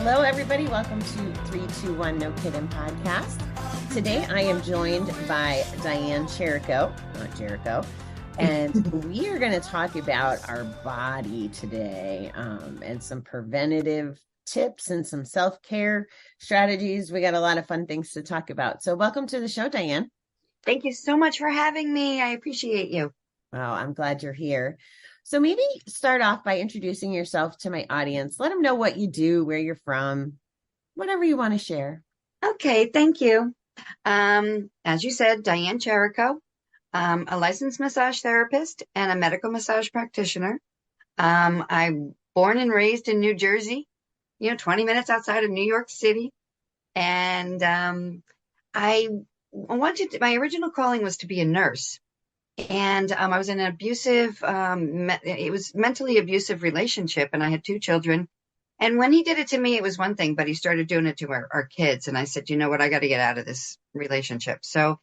Hello, everybody. Welcome to 321 No Kidding Podcast. Today, I am joined by Diane Cherico, not Jericho, and we are going to talk about our body today and some preventative tips and some self-care strategies. We got a lot of fun things to talk about. So welcome to the show, Diane. Thank you so much for having me. I appreciate you. Well, I'm glad you're here. So maybe start off by introducing yourself to my audience. Let them know what you do, where you're from, whatever you want to share. Okay, thank you. As you said, Diane Cherico, a licensed massage therapist and a medical massage practitioner. I'm born and raised in New Jersey, 20 minutes outside of New York City. And my original calling was to be a nurse. And I was in an abusive, it was mentally abusive relationship, and I had 2 children. And when he did it to me, it was one thing, but he started doing it to our kids. And I said, you know what, I got to get out of this relationship. So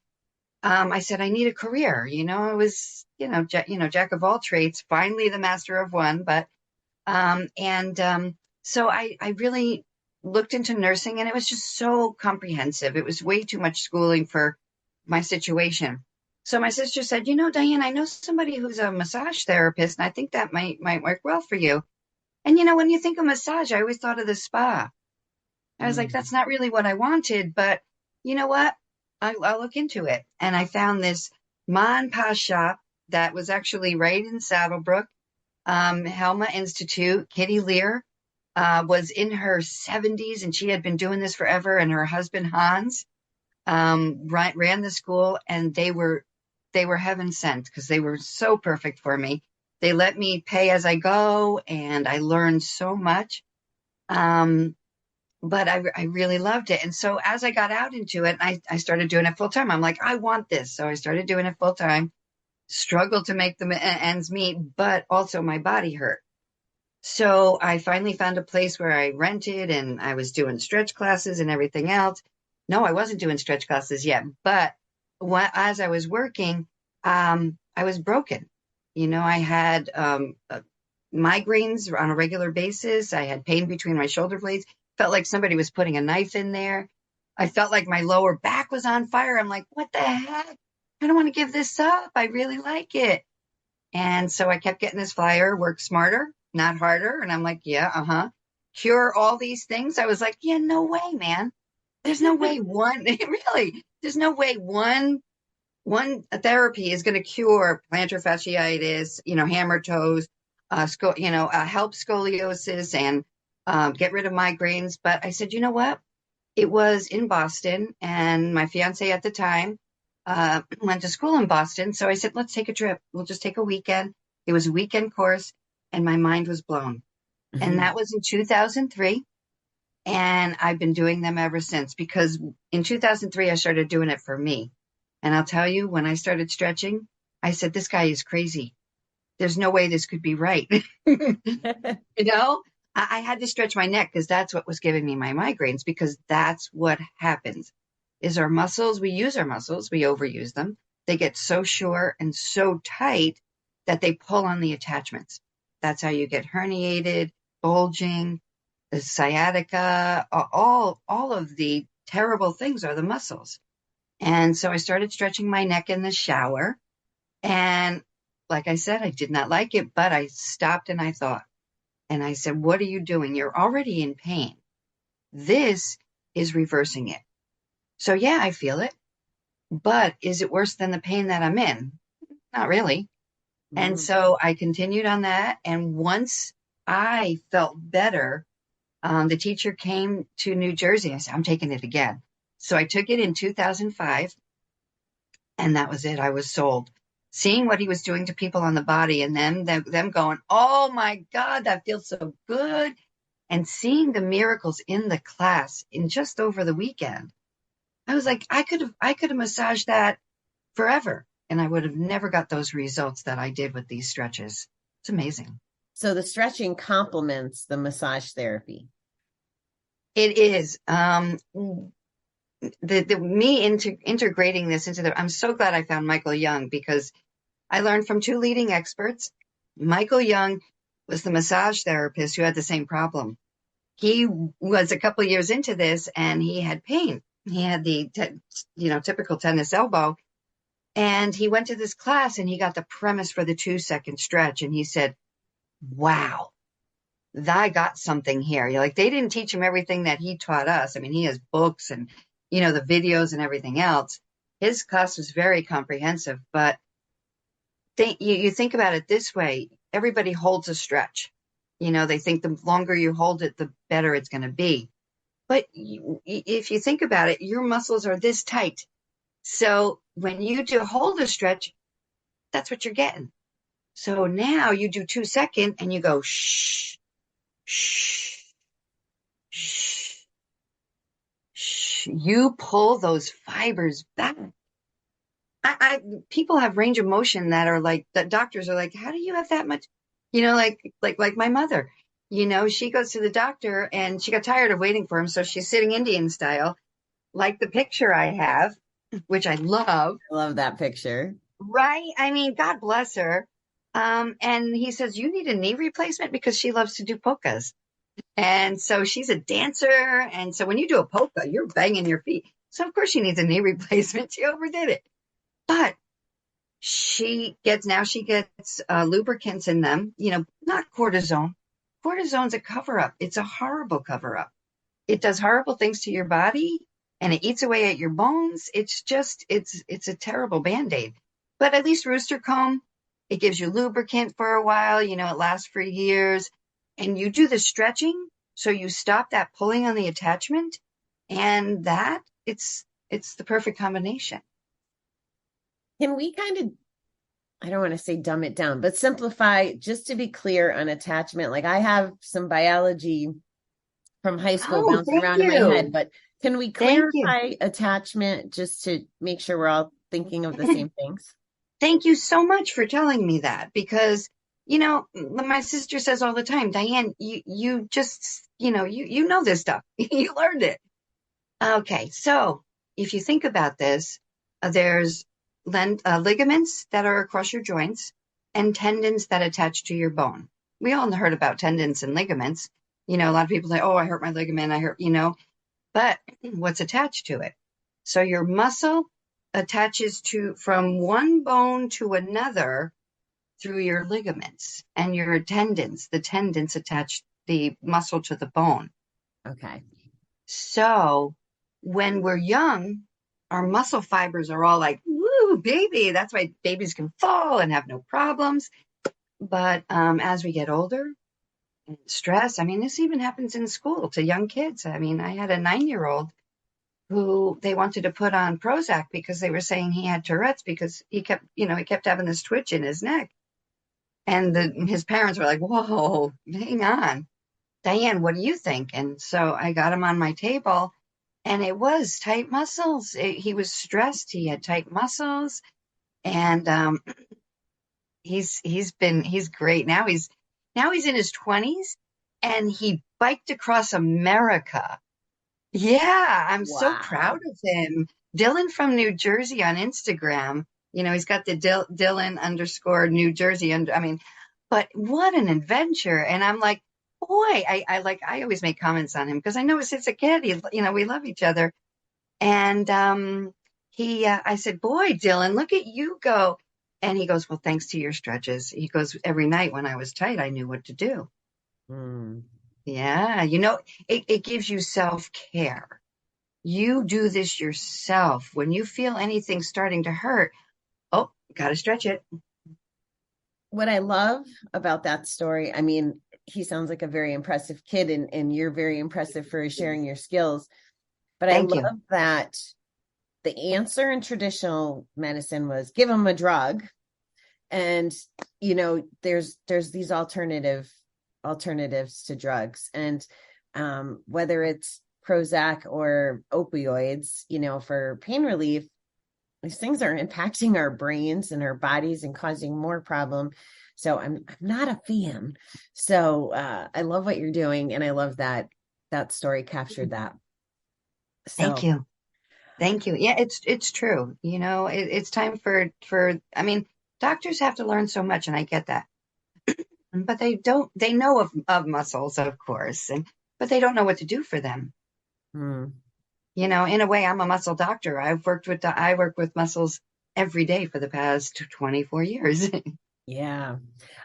I said, I need a career. I was, jack of all trades, finally the master of one. But so I really looked into nursing, and it was just so comprehensive. It was way too much schooling for my situation. So my sister said, Diane, I know somebody who's a massage therapist, and I think that might work well for you. And, when you think of massage, I always thought of the spa. I was like, that's not really what I wanted, but you know what? I'll look into it. And I found this ma and pa shop that was actually right in Saddlebrook, Helma Institute. Kitty Lear was in her 70s, and she had been doing this forever. And her husband, Hans, ran the school, and they were heaven sent because they were so perfect for me. They let me pay as I go, and I learned so much. But I really loved it. And so as I got out into it, I started doing it full time. I'm like, I want this. So I started doing it full time, struggled to make the ends meet, but also my body hurt. So I finally found a place where I rented, and I was doing stretch classes and everything else. No, I wasn't doing stretch classes yet, but as I was working, I was broken. I had migraines on a regular basis. I had pain between my shoulder blades. Felt like somebody was putting a knife in there. I felt like my lower back was on fire. I'm like, what the heck? I don't want to give this up. I really like it. And so I kept getting this flyer, work smarter, not harder. And I'm like, yeah, cure all these things. I was like, yeah, no way, man. There's no way there's no way one therapy is going to cure plantar fasciitis, hammer toes, help scoliosis and get rid of migraines. But I said, you know what? It was in Boston, and my fiance at the time went to school in Boston. So I said, let's take a trip. We'll just take a weekend. It was a weekend course, and my mind was blown. Mm-hmm. And that was in 2003. And I've been doing them ever since, because in 2003, I started doing it for me. And I'll tell you, when I started stretching, I said, this guy is crazy. There's no way this could be right. I had to stretch my neck because that's what was giving me my migraines, because that's what happens is our muscles. We use our muscles. We overuse them. They get so short and so tight that they pull on the attachments. That's how you get herniated, bulging, the sciatica, all of the terrible things are the muscles. And so I started stretching my neck in the shower. And like I said, I did not like it, but I stopped and I thought, and I said, what are you doing? You're already in pain. This is reversing it. So yeah, I feel it, but is it worse than the pain that I'm in? Not really. And so I continued on that. And once I felt better, the teacher came to New Jersey. I said, I'm taking it again. So I took it in 2005, and that was it. I was sold. Seeing what he was doing to people on the body, and them going, oh my God, that feels so good. And seeing the miracles in the class in just over the weekend, I was like, I could have massaged that forever, and I would have never got those results that I did with these stretches. It's amazing. So the stretching complements the massage therapy. It is. Integrating this into I'm so glad I found Michael Young, because I learned from 2 leading experts. Michael Young was the massage therapist who had the same problem. he was a couple of years into this and he had pain. He had the, typical tennis elbow. And he went to this class and he got the premise for the 2 second stretch. And he said, wow, I got something here. Like, they didn't teach him everything that he taught us. I mean, he has books and, the videos and everything else. His class was very comprehensive, but you think about it this way. Everybody holds a stretch. They think the longer you hold it, the better it's going to be. But if you think about it, your muscles are this tight. So when you do hold a stretch, that's what you're getting. So now you do 2 second and you go shh, shh, shh, shh. You pull those fibers back. People have range of motion that are like, that doctors are like, how do you have that much? Like my mother, she goes to the doctor and she got tired of waiting for him. So she's sitting Indian style, like the picture I have, which I love. I love that picture. Right? I mean, God bless her. And he says, you need a knee replacement, because she loves to do polkas. And so she's a dancer. And so when you do a polka, you're banging your feet. So of course she needs a knee replacement. She overdid it. But she gets lubricants in them, not cortisone. Cortisone's a cover up. It's a horrible cover up. It does horrible things to your body and it eats away at your bones. It's a terrible Band-Aid. But at least Rooster Comb, it gives you lubricant for a while, it lasts for years. And you do the stretching, so you stop that pulling on the attachment, and that it's the perfect combination. Can we kind of, I don't want to say dumb it down, but simplify, just to be clear on attachment? Like, I have some biology from high school bouncing around in my head, but can we clarify attachment just to make sure we're all thinking of the same things? Thank you so much for telling me that, because, my sister says all the time, Diane, you just, you know this stuff. You learned it. Okay. So if you think about this, there's ligaments that are across your joints and tendons that attach to your bone. We all heard about tendons and ligaments. A lot of people say, oh, I hurt my ligament. I hurt, but what's attached to it? So your muscle attaches from one bone to another through your ligaments, and your tendons. The tendons attach the muscle to the bone. Okay. So when we're young, our muscle fibers are all like, woo, baby. That's why babies can fall and have no problems. But as we get older, stress, I mean, this even happens in school to young kids. I mean, I had a 9-year-old who they wanted to put on Prozac because they were saying he had Tourette's, because he kept having this twitch in his neck. And his parents were like, whoa, hang on. Diane, what do you think? And so I got him on my table, and it was tight muscles. He was stressed. He had tight muscles, and he's great. Now he's in his 20s, and he biked across America. Yeah, I'm so proud of him. Dylan from New Jersey on Instagram. He's got the Dylan _ New Jersey. But what an adventure. And I'm like, boy, I always make comments on him because I know since a kid, we love each other. And I said, boy, Dylan, look at you go. And he goes, well, thanks to your stretches. He goes, every night when I was tight, I knew what to do. Yeah. It gives you self-care. You do this yourself. When you feel anything starting to hurt, oh, got to stretch it. What I love about that story, I mean, he sounds like a very impressive kid, and you're very impressive for sharing your skills. But I love that the answer in traditional medicine was give him a drug. And, there's these alternatives to drugs. And whether it's Prozac or opioids, for pain relief, these things are impacting our brains and our bodies and causing more problem. So I'm not a fan. So I love what you're doing. And I love that story captured that. So, Thank you. Yeah, it's true. It's time for, doctors have to learn so much, and I get that, but they know of muscles, of course. And but they don't know what to do for them. Hmm. In a way, I'm a muscle doctor. I work with muscles every day for the past 24 years. Yeah.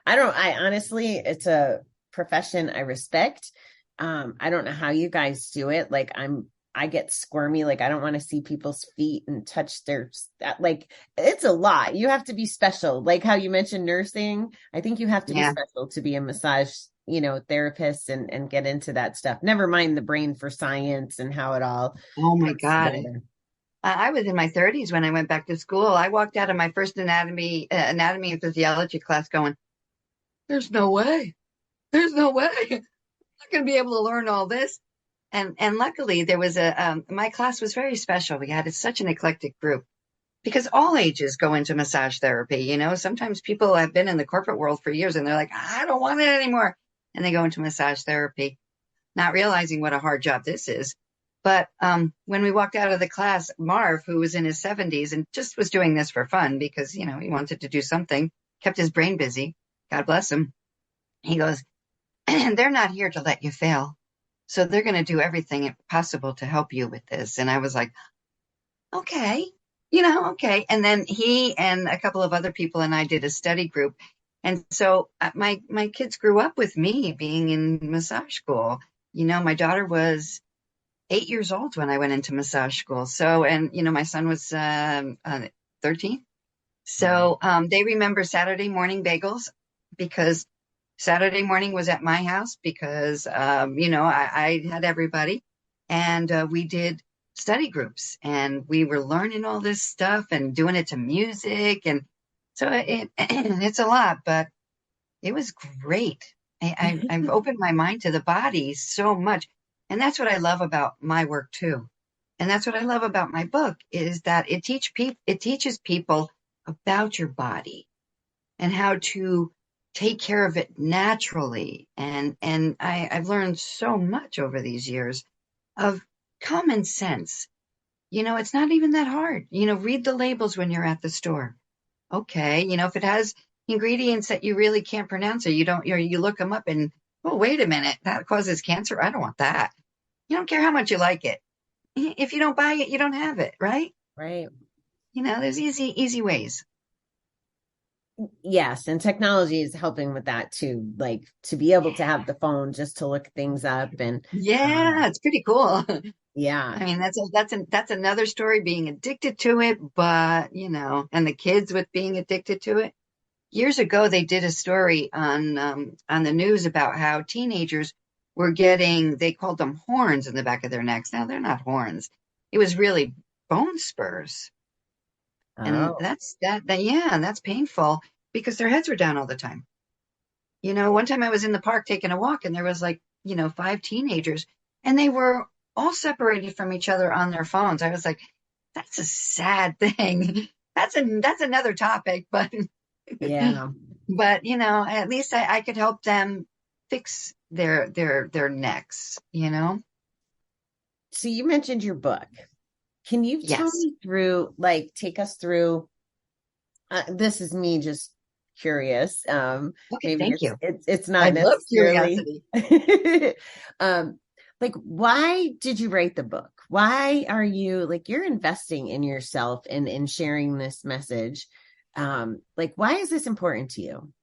I honestly, it's a profession I respect. I don't know how you guys do it. Like I get squirmy. Like I don't want to see people's feet and touch like it's a lot. You have to be special. Like how you mentioned nursing. I think you have to be Yeah. special to be a massage, therapist and get into that stuff. Never mind the brain for science and how it all Oh my comes God. together. I was in my 30s when I went back to school. I walked out of my first anatomy and physiology class going, there's no way. There's no way. I'm not going to be able to learn all this. And luckily there was my class was very special. We had such an eclectic group because all ages go into massage therapy. Sometimes people have been in the corporate world for years and they're like, I don't want it anymore. And they go into massage therapy, not realizing what a hard job this is. But when we walked out of the class, Marv, who was in his 70s and just was doing this for fun because, he wanted to do something, kept his brain busy. God bless him. He goes, and they're not here to let you fail. So they're going to do everything possible to help you with this. And I was like, okay, okay. And then he and a couple of other people and I did a study group. And so my kids grew up with me being in massage school. My daughter was 8 years old when I went into massage school. So, and my son was 13. Wow. So they remember Saturday morning bagels because Saturday morning was at my house because, I had everybody and we did study groups and we were learning all this stuff and doing it to music. And so it's a lot, but it was great. I've opened my mind to the body so much. And that's what I love about my work too. And that's what I love about my book is that it teaches people about your body and how to take care of it naturally. And I've learned so much over these years of common sense. It's not even that hard. Read the labels when you're at the store. Okay, if it has ingredients that you really can't pronounce or you don't, you look them up and, oh, wait a minute, that causes cancer. I don't want that. You don't care how much you like it. If you don't buy it, you don't have it, right? Right. There's easy ways. Yes, and technology is helping with that too. Like to be able to have the phone just to look things up and Yeah, it's pretty cool. yeah. I mean, that's another story being addicted to it, but and the kids with being addicted to it. Years ago, they did a story on the news about how teenagers were getting, they called them horns in the back of their necks. Now they're not horns. It was really bone spurs. And Oh, yeah, that's painful because their heads were down all the time. One time I was in the park taking a walk and there was like, 5 teenagers and they were all separated from each other on their phones. I was like, that's a sad thing. That's another topic, but yeah. but at least I could help them fix their necks. So you mentioned your book. Can you tell Yes. me through, like, take us through? This is me just curious. Okay, Maybe thank you. it's I not love necessarily. curiosity. um, like, why did you write the book? Why are you like you're investing in yourself and in sharing this message? Like, why is this important to you?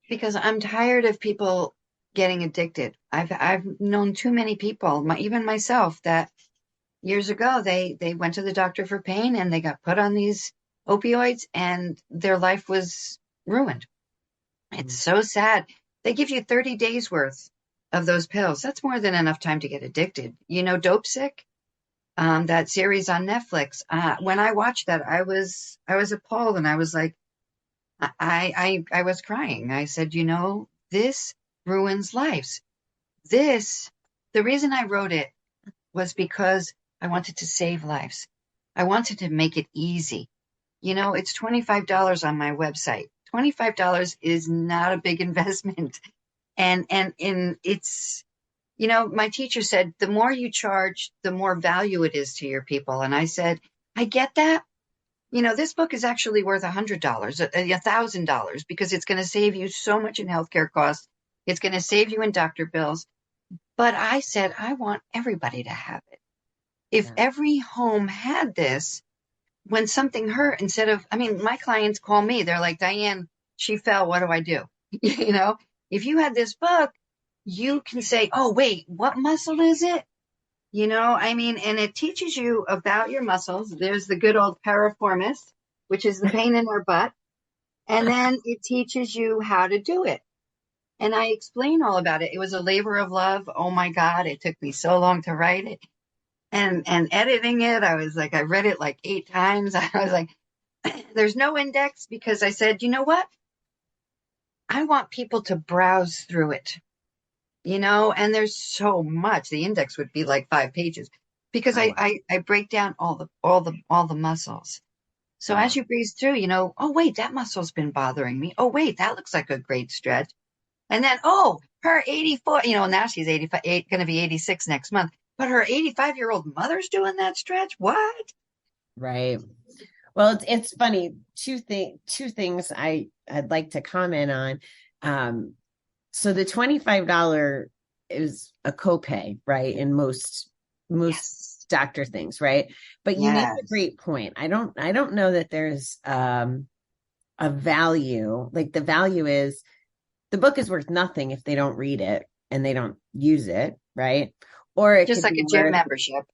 Because I'm tired of people getting addicted. I've known too many people, even myself, that years ago they went to the doctor for pain and they got put on these opioids and their life was ruined. It's so sad. They give you 30 days worth of those pills. That's more than enough time to get addicted. Dope sick, that series on Netflix. When I watched that, I was appalled and I was like, I was crying. I said, this ruins lives. The reason I wrote it was because I wanted to save lives. I wanted to make it easy. It's $25 on my website. $25 is not a big investment. And it's, my teacher said, the more you charge, the more value it is to your people. And I said, I get that. This book is actually worth $100, $1,000 because it's going to save you so much in healthcare costs. It's going to save you in doctor bills. But I said, I want everybody to have it. If Yeah. every home had this, when something hurt, instead of, I mean, my clients call me, they're like, Diane, she fell. What do I do? You know, if you had this book, you can say, oh, wait, what muscle is it? You know, I mean, and it teaches you about your muscles. There's the good old piriformis, which is the pain in our butt. And then it teaches you how to do it. And I explain all about it. It was a labor of love. Oh my God, it took me so long to write it. And editing it, I was like, I read it like 8 times. I was like, there's no index because I said, you know what? I want people to browse through it, you know, and there's so much. The index would be like 5 pages because Oh, wow. I break down all the muscles. So Wow. as you breeze through, you know, oh wait, that muscle's been bothering me. Oh wait, that looks like a great stretch. And then, oh, her 84, you know, now she's 85, going to be 86 next month, but her 85-year-old mother's doing that stretch. What? Right. Well, it's funny. Two things I'd like to comment on. So the $25 is a copay, right? In most Yes. doctor things, right? But you make a Yes. great point. I don't know that there's a value. Like the value is the book is worth nothing if they don't read it and they don't use it, right? Or it Just could like be a gym worth, membership,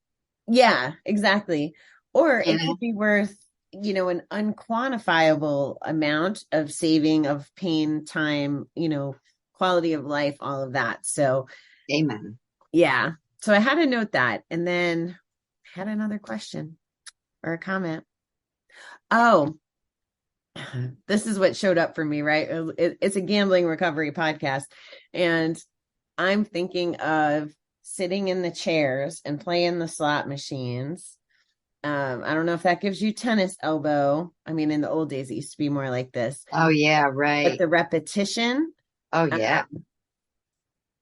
yeah, exactly. Or you it know? could be worth, an unquantifiable amount of saving of pain, time, quality of life, all of that. So, Amen. yeah. So I had to note that. And then I had another question or a comment. Oh, this is what showed up for me, right? It's a gambling recovery podcast. And I'm thinking of sitting in the chairs and playing the slot machines. I don't know if that gives you tennis elbow. I mean, in the old days, it used to be more like this, Oh, yeah, but right. the repetition, Oh, uh, yeah.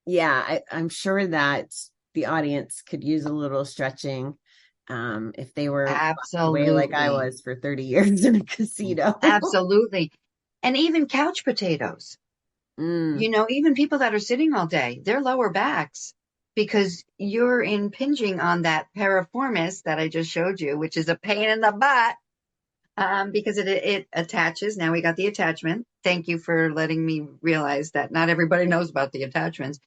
yeah, I'm sure that the audience could use a little stretching if they were locked away like I Absolutely. was for 30 years in a casino. Absolutely. And even couch potatoes. Mm, You know, even people that are sitting all day, their lower backs, because you're impinging on that piriformis that I just showed you, which is a pain in the butt, because it attaches. Now we got the attachment. Thank you for letting me realize that not everybody knows about the attachments,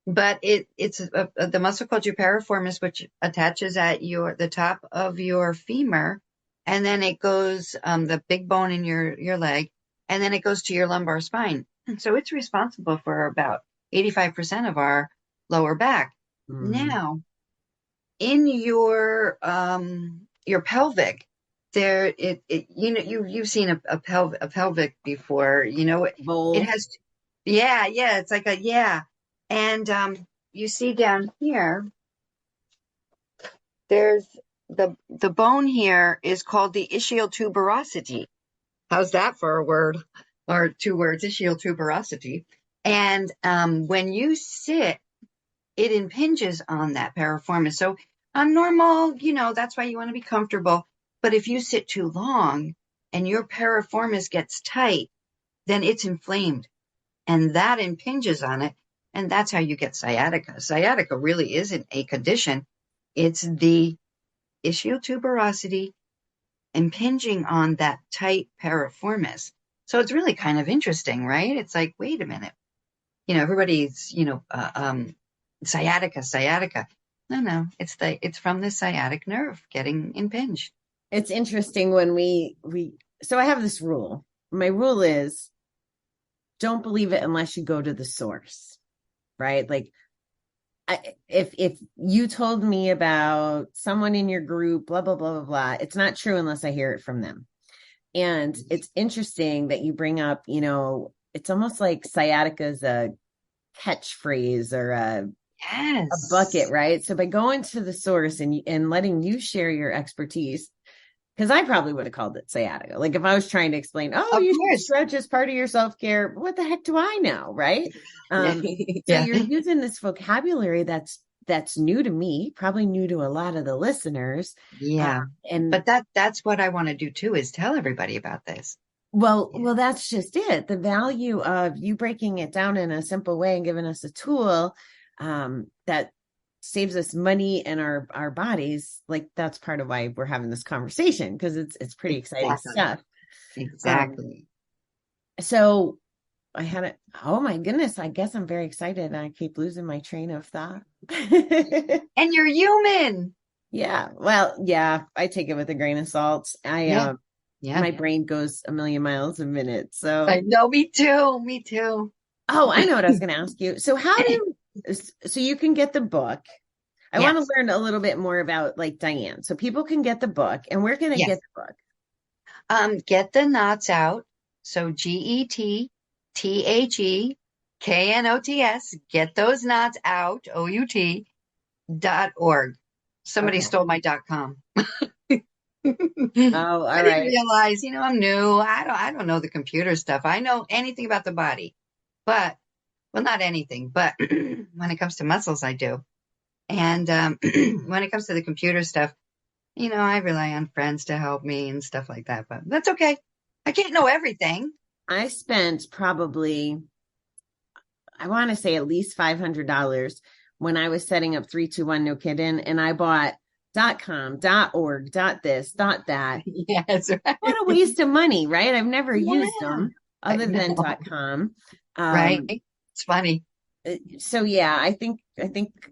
but it's the muscle called your piriformis, which attaches at the top of your femur, and then it goes the big bone in your leg, and then it goes to your lumbar spine. So it's responsible for about 85% of our lower back. mhm. Now, in your pelvic, there you know you've seen a pelvic before. You know it Bowl. has, yeah, it's like a, yeah. And you see down here, there's the bone here is called the ischial tuberosity. How's that for a word or 2 words? Ischial tuberosity. And when you sit, it impinges on that piriformis. So on normal, you know, that's why you want to be comfortable. But if you sit too long and your piriformis gets tight, then it's inflamed and that impinges on it. And that's how you get sciatica. Sciatica really isn't a condition. It's the ischial tuberosity impinging on that tight piriformis. So it's really kind of interesting, right? It's like, wait a minute. You know, everybody's, sciatica, sciatica. No, it's from the sciatic nerve getting impinged. It's interesting when so I have this rule. My rule is don't believe it unless you go to the source, right? Like if you told me about someone in your group, blah, blah, blah, blah, blah, it's not true unless I hear it from them. And it's interesting that you bring up, it's almost like sciatica is a catchphrase or a bucket, Yes. right? So by going to the source and letting you share your expertise, because I probably would have called it sciatica. Like if I was trying to explain, oh, Of you should course. stretch as part of your self-care. What the heck do I know, right? Yeah. So Yeah. you're using this vocabulary that's new to me, probably new to a lot of the listeners. Yeah. And But that's what I want to do too, is tell everybody about this. well, that's just it. The value of you breaking it down in a simple way and giving us a tool. that saves us money and our bodies. Like that's part of why we're having this conversation, because it's pretty exciting Exactly. stuff. Um, Exactly. so I had it. Oh my goodness. I guess I'm very excited. I keep losing my train of thought. And you're human. Yeah. Well, yeah, I take it with a grain of salt. Yeah. Yeah. My brain goes a million miles a minute. So, I know. Me too. Me too. oh, I know what I was going to ask you. So so you can get the book. I want to Yes. learn a little bit more about like Diane. So people can get the book, and we're going to get Yes. the book. Get the knots out. So GETTHEKNOTS. Get those knots out. OUT.org. Somebody Okay. stole my .com. Oh, I all didn't right. realize, I'm new. I don't know the computer stuff. I know anything about the body, but well, not anything, but when it comes to muscles, I do. And when it comes to the computer stuff, I rely on friends to help me and stuff like that, but that's okay. I can't know everything. I spent probably, I want to say at least $500 when I was setting up 321 No Kidding, and I bought .com, .org, .this, .that. Yes, What right. a waste of money, right? I've never used Yeah, them I other than know, .com. right? Um, It's funny. so yeah, I think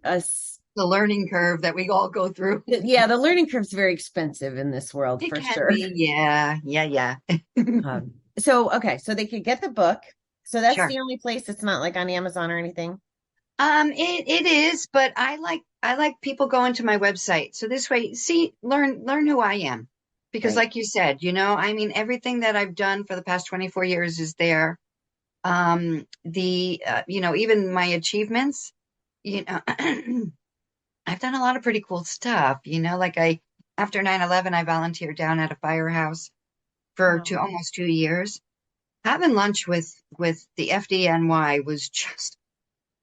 us, The learning curve that we all go through. yeah, the learning curve is very expensive in this world It for can sure. be, yeah, yeah, yeah. So okay, so they could get the book. So that's Sure. the only place. It's not like on Amazon or anything. It is, but I like people going to my website. So this way, see, learn who I am. Because Right. like you said, I mean, everything that I've done for the past 24 years is there. Even my achievements, you know, I've done a lot of pretty cool stuff, like after 9/11, I volunteered down at a firehouse for Oh, almost 2 years. Having lunch with the FDNY was just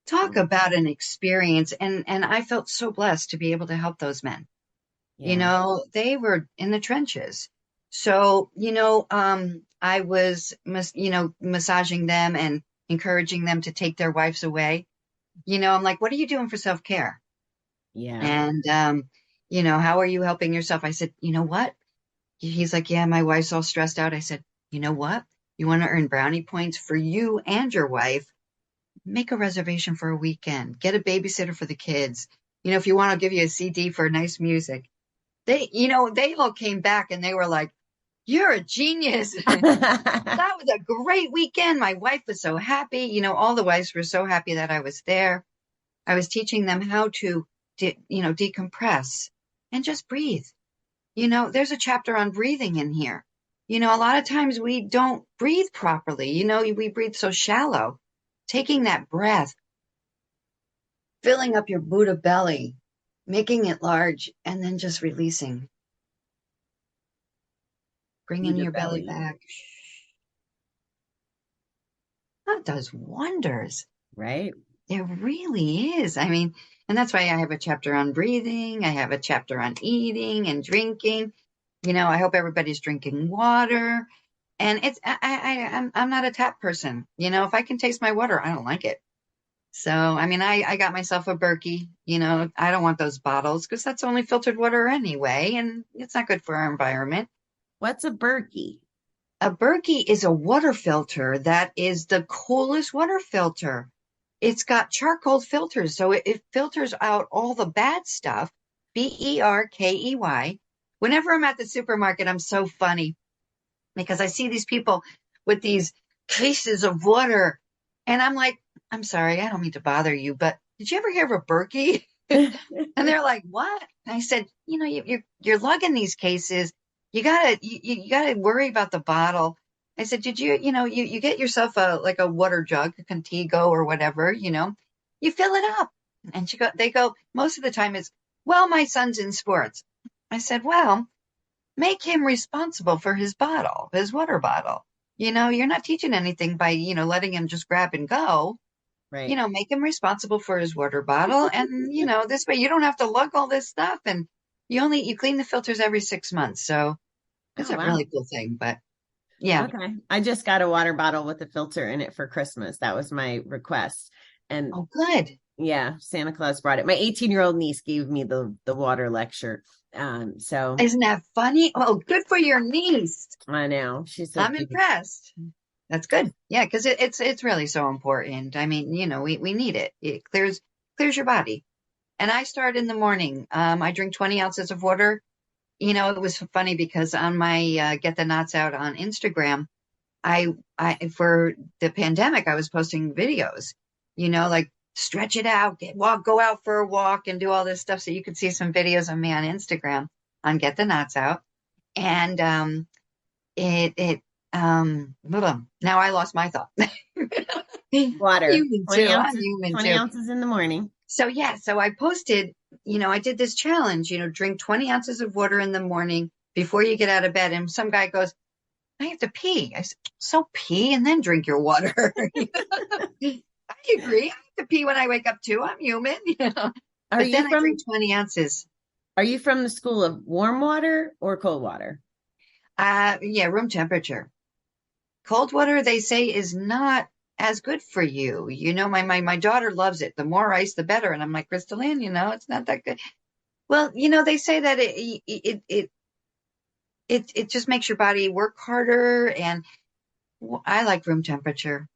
talk oh, about an experience. And I felt so blessed to be able to help those men. yeah, They were in the trenches. So, I was, massaging them and encouraging them to take their wives away. I'm like, what are you doing for self-care? yeah. And, how are you helping yourself? I said, you know what? He's like, yeah, my wife's all stressed out. I said, you know what? You want to earn brownie points for you and your wife? Make a reservation for a weekend. Get a babysitter for the kids. If you want, I'll give you a CD for nice music. They all came back and they were like, you're a genius. That was a great weekend. My wife was so happy. All the wives were so happy that I was there. I was teaching them how to, decompress and just breathe. There's a chapter on breathing in here. A lot of times we don't breathe properly. We breathe so shallow. Taking that breath, filling up your Buddha belly, making it large, and then just releasing, bringing Buddha your belly belly, back. That does wonders. right? It really is. I mean, and that's why I have a chapter on breathing. I have a chapter on eating and drinking. I hope everybody's drinking water. And I'm not a tap person. If I can taste my water, I don't like it. So, I mean, I got myself a Berkey. I don't want those bottles because that's only filtered water anyway, and it's not good for our environment. What's a Berkey? A Berkey is a water filter that is the coolest water filter. It's got charcoal filters, so it filters out all the bad stuff. Berkey. Whenever I'm at the supermarket, I'm so funny because I see these people with these cases of water, and I'm like, I'm sorry, I don't mean to bother you, but did you ever hear of a Berkey? And they're like, what? And I said, you're lugging these cases. You gotta worry about the bottle. I said, did you get yourself a water jug, a Contigo or whatever, you fill it up. And they go, most of the time it's, well, my son's in sports. I said, well, make him responsible for his bottle, his water bottle. You're not teaching anything by, letting him just grab and go. Right. Make him responsible for his water bottle. And, this way you don't have to lug all this stuff. And you clean the filters every 6 months. So it's Oh, a wow. really cool thing. But yeah, Okay. I just got a water bottle with a filter in it for Christmas. That was my request. And Oh, good. yeah, Santa Claus brought it. My 18-year-old niece gave me the water lecture. So Isn't that funny? Oh, good for your niece. I know she's so I'm cute. impressed. That's good. Yeah, because it's really so important. I mean, we need it. It clears your body. And I start in the morning. I drink 20 ounces of water. It was funny because on my Get the Knots Out on Instagram, I for the pandemic, I was posting videos, like stretch it out, go out for a walk and do all this stuff. So you could see some videos of me on Instagram on Get the Knots Out. And now I lost my thought. I'm Water, human 20 too. I'm ounces, human 20 too. ounces in the morning. So yeah, so I posted, I did this challenge, drink 20 ounces of water in the morning before you get out of bed. And some guy goes, I have to pee. I said, so pee and then drink your water. I agree. I have to pee when I wake up too. I'm human, Are But you then I drink from 20 ounces. are you from the school of warm water or cold water? Yeah, room temperature. Cold water, they say, is not as good for you. My daughter loves it. The more ice, the better. And I'm like, Crystalline, it's not that good. Well, they say that it just makes your body work harder. And I like room temperature.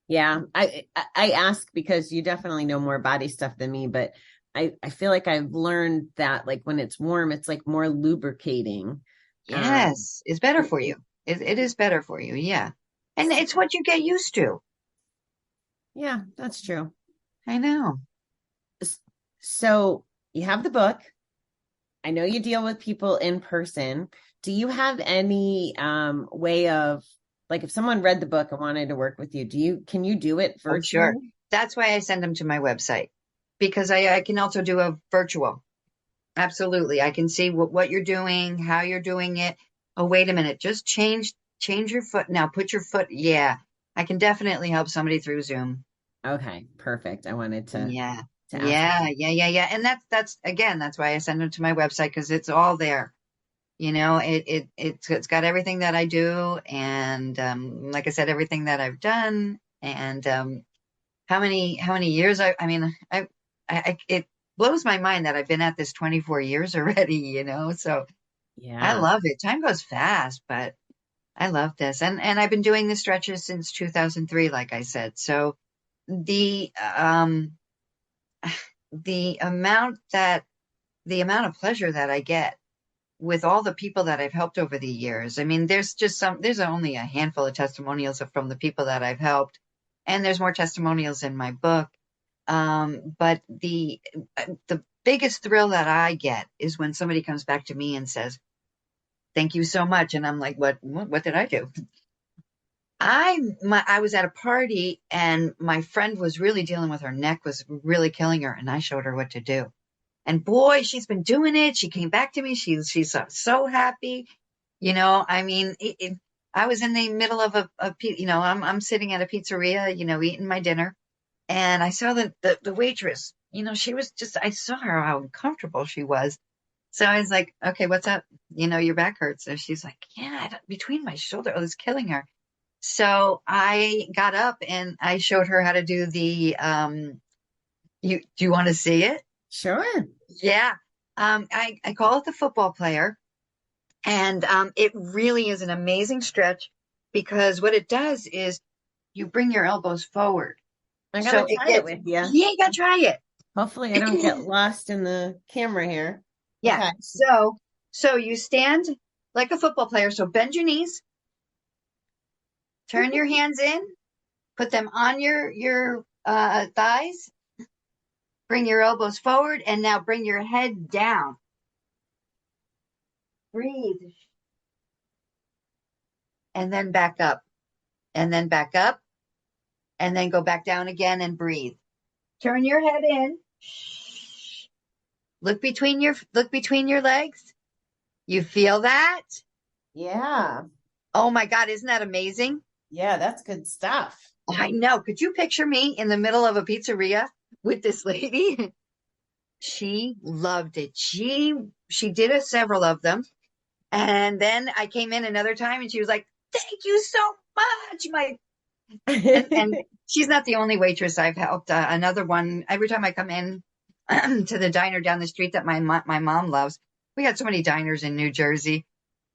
Yeah, I ask because you definitely know more body stuff than me, but I feel like I've learned that like when it's warm, it's like more lubricating. Um, Yes, it's better for you. It is better for you. Yeah. And it's what you get used to. yeah, that's true. I know. So you have the book. I know you deal with people in person. Do you have any way of like if someone read the book and wanted to work with you, can you do it Oh, sure. virtually? That's why I send them to my website because I can also do a virtual. Absolutely. I can see what you're doing, how you're doing it. Oh, wait a minute. Just change your foot. Now put your foot. Yeah. I can definitely help somebody through Zoom. Okay, perfect. I wanted Yeah. to ask. Yeah. And that's again, that's why I send them to my website because it's all there. It's got everything that I do and like I said, everything that I've done and how many years I mean it blows my mind that I've been at this 24 years already, so I Yeah. love it. Time goes fast, but I love this. And I've been doing the stretches since 2003, like I said. So the the amount that the amount of pleasure that I get with all the people that I've helped over the years. I mean, there's only a handful of testimonials from the people that I've helped, and there's more testimonials in my book. But the biggest thrill that I get is when somebody comes back to me and says, "Thank you so much," and I'm like, "What did I do?" I was at a party and my friend was really dealing with her neck was really killing her, and I showed her what to do. And boy, she's been doing it. She came back to me. She's so happy. I mean, I was in the middle of I'm sitting at a pizzeria, eating my dinner, and I saw the waitress. She was just, I saw her how uncomfortable she was. So I was like, okay, what's up? Your back hurts. So she's like, yeah, between my shoulder, it was killing her. So I got up and I showed her how to do do you want to see it? Sure. Yeah. I call it the football player. And it really is an amazing stretch because what it does is you bring your elbows forward. I gotta So it try it gets, with you. yeah, you gotta try Hopefully I don't get it. lost in the camera here. Yeah. Okay. So you stand like a football player. So bend your knees, turn your hands in, put them on your thighs, bring your elbows forward, and now bring your head down. Breathe. And then back up. And then back up. And then go back down again and breathe. Turn your head in. Look between your legs. You feel that? Yeah. Oh my God, isn't that amazing? Yeah, that's good stuff. I know. Could you picture me in the middle of a pizzeria with this lady? She loved it. She did several of them. And then I came in another time and she was like, "Thank you so much." And she's not the only waitress I've helped. Another one, every time I come in to the diner down the street that my mom loves, we got so many diners in New Jersey,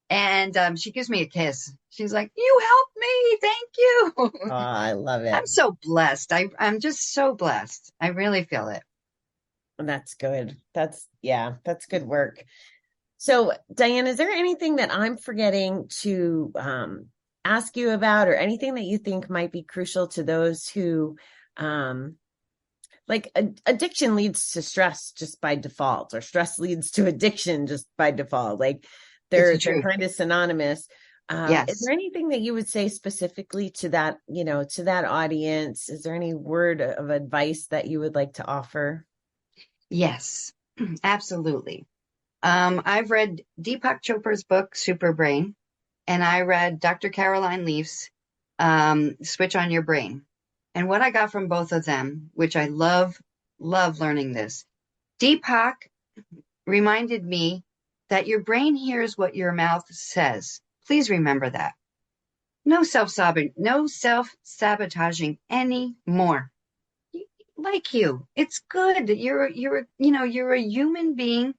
and she gives me a kiss. She's like, "You helped me, thank Oh, you." I love I'm it. so blessed. I'm just so blessed. I really feel it. That's good. Yeah, that's good work. So, Diane, is there anything that I'm forgetting to ask you about, or anything that you think might be crucial to those who, um, like addiction leads to stress just by default, or stress leads to addiction just by default? Like It's the they're truth. kind of synonymous. Is Yes. there anything that you would say specifically to that, to that audience? Is there any word of advice that you would like to offer? Yes. Absolutely. I've read Deepak Chopra's book, Super Brain, and I read Dr. Caroline Leaf's Switch on Your Brain. And what I got from both of them, which I love learning this, Deepak reminded me that your brain hears what your mouth says. Please remember that. No self-sabotaging anymore. Like you. It's good. You're a human being.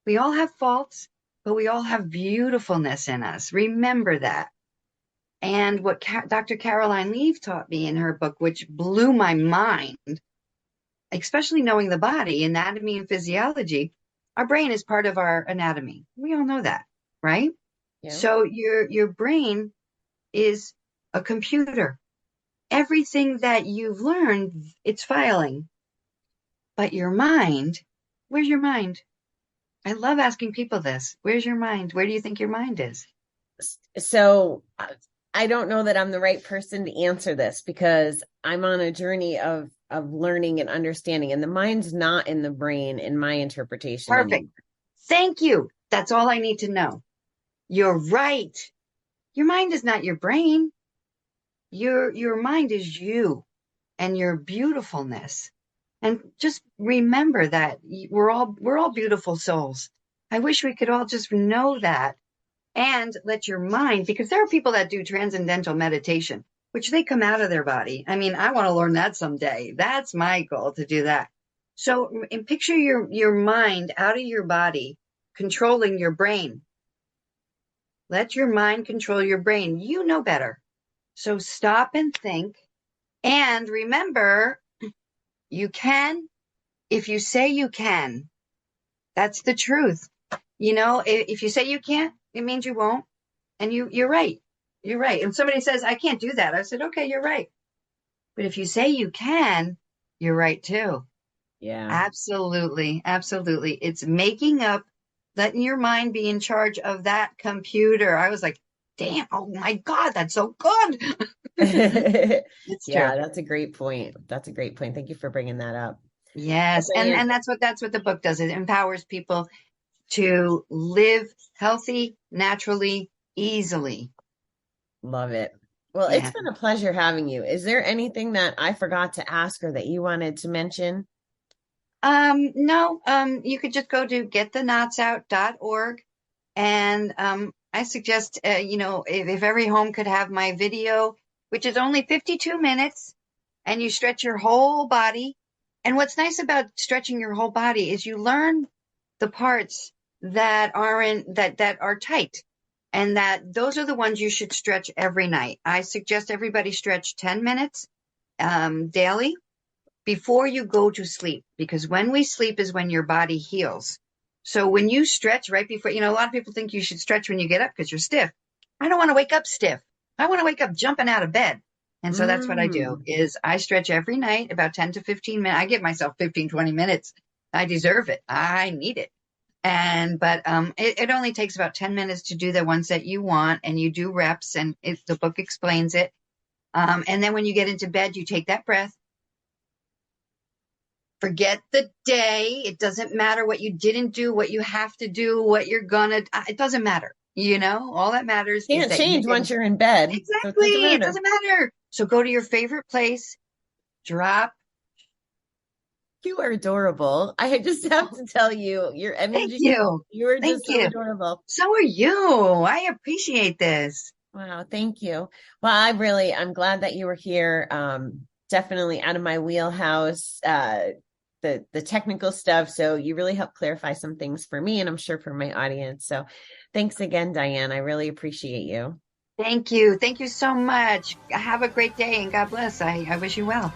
We all have faults, but we all have beautifulness in us. Remember that. And what Dr. Caroline Leaf taught me in her book, which blew my mind, especially knowing the body, anatomy and physiology, our brain is part of our anatomy. We all know that, right? Yeah. So your brain is a computer. Everything that you've learned, it's filing. But your mind, where's your mind? I love asking people this. Where's your mind? Where do you think your mind is? So I don't know that I'm the right person to answer this, because I'm on a journey of learning and understanding, and the mind's not in the brain in my interpretation Perfect. anymore. Thank you. That's all I need to know. You're right. Your mind is not your brain. Your mind is you and your beautifulness. And just remember that we're all beautiful souls. I wish we could all just know that and let your mind, because there are people that do transcendental meditation, which they come out of their body. I mean, I want to learn that someday. That's my goal, to do that. So, and picture your mind out of your body, controlling your brain. Let your mind control your brain. You know better. So stop and think. And remember, you can, if you say you can, that's the truth. If you say you can't, it means you won't. And you're right. You're right. And somebody says, I can't do that. I said, okay, you're right. But if you say you can, you're right too. Yeah. Absolutely. Absolutely. It's making up, letting your mind be in charge of that computer. I was like, damn, oh my God, that's so good. It's true. Yeah, that's a great point. That's a great point. Thank you for bringing that up. Yes. And Diane, and that's what the book does. It empowers people to live healthy, naturally, easily. love it. Well, it's Yeah. been a pleasure having you. Is there anything that I forgot to ask or that you wanted to mention? No, you could just go to getthenotsout.org. And I suggest, if every home could have my video, which is only 52 minutes, and you stretch your whole body. And what's nice about stretching your whole body is you learn the parts that are tight, and that those are the ones you should stretch every night. I suggest everybody stretch 10 minutes daily before you go to sleep, because when we sleep is when your body heals. So when you stretch right before, a lot of people think you should stretch when you get up because you're stiff. I don't want to wake up stiff. I want to wake up jumping out of bed. And so that's what I do, Mm. is I stretch every night about 10 to 15 minutes. I give myself 15, 20 minutes. I deserve it. I need it. But it only takes about 10 minutes to do the ones that you want, and you do reps, and the book explains it. And then when you get into bed, you take that breath. Forget the day. It doesn't matter what you didn't do, what you have to do, what you're gonna, it doesn't matter. All that matters is Can't that you change get, once you're in bed, so it doesn't exactly. It matter. doesn't matter. So go to your favorite place, drop. You are adorable. I just have to tell you, your Thank energy, you. you are Thank just so you. adorable. So are you. I appreciate this. Wow, thank you. Well, I'm glad that you were here. Definitely out of my wheelhouse, the technical stuff. So you really helped clarify some things for me, and I'm sure for my audience. So thanks again, Diane. I really appreciate you. Thank you. Thank you so much. Have a great day and God bless. I wish you well.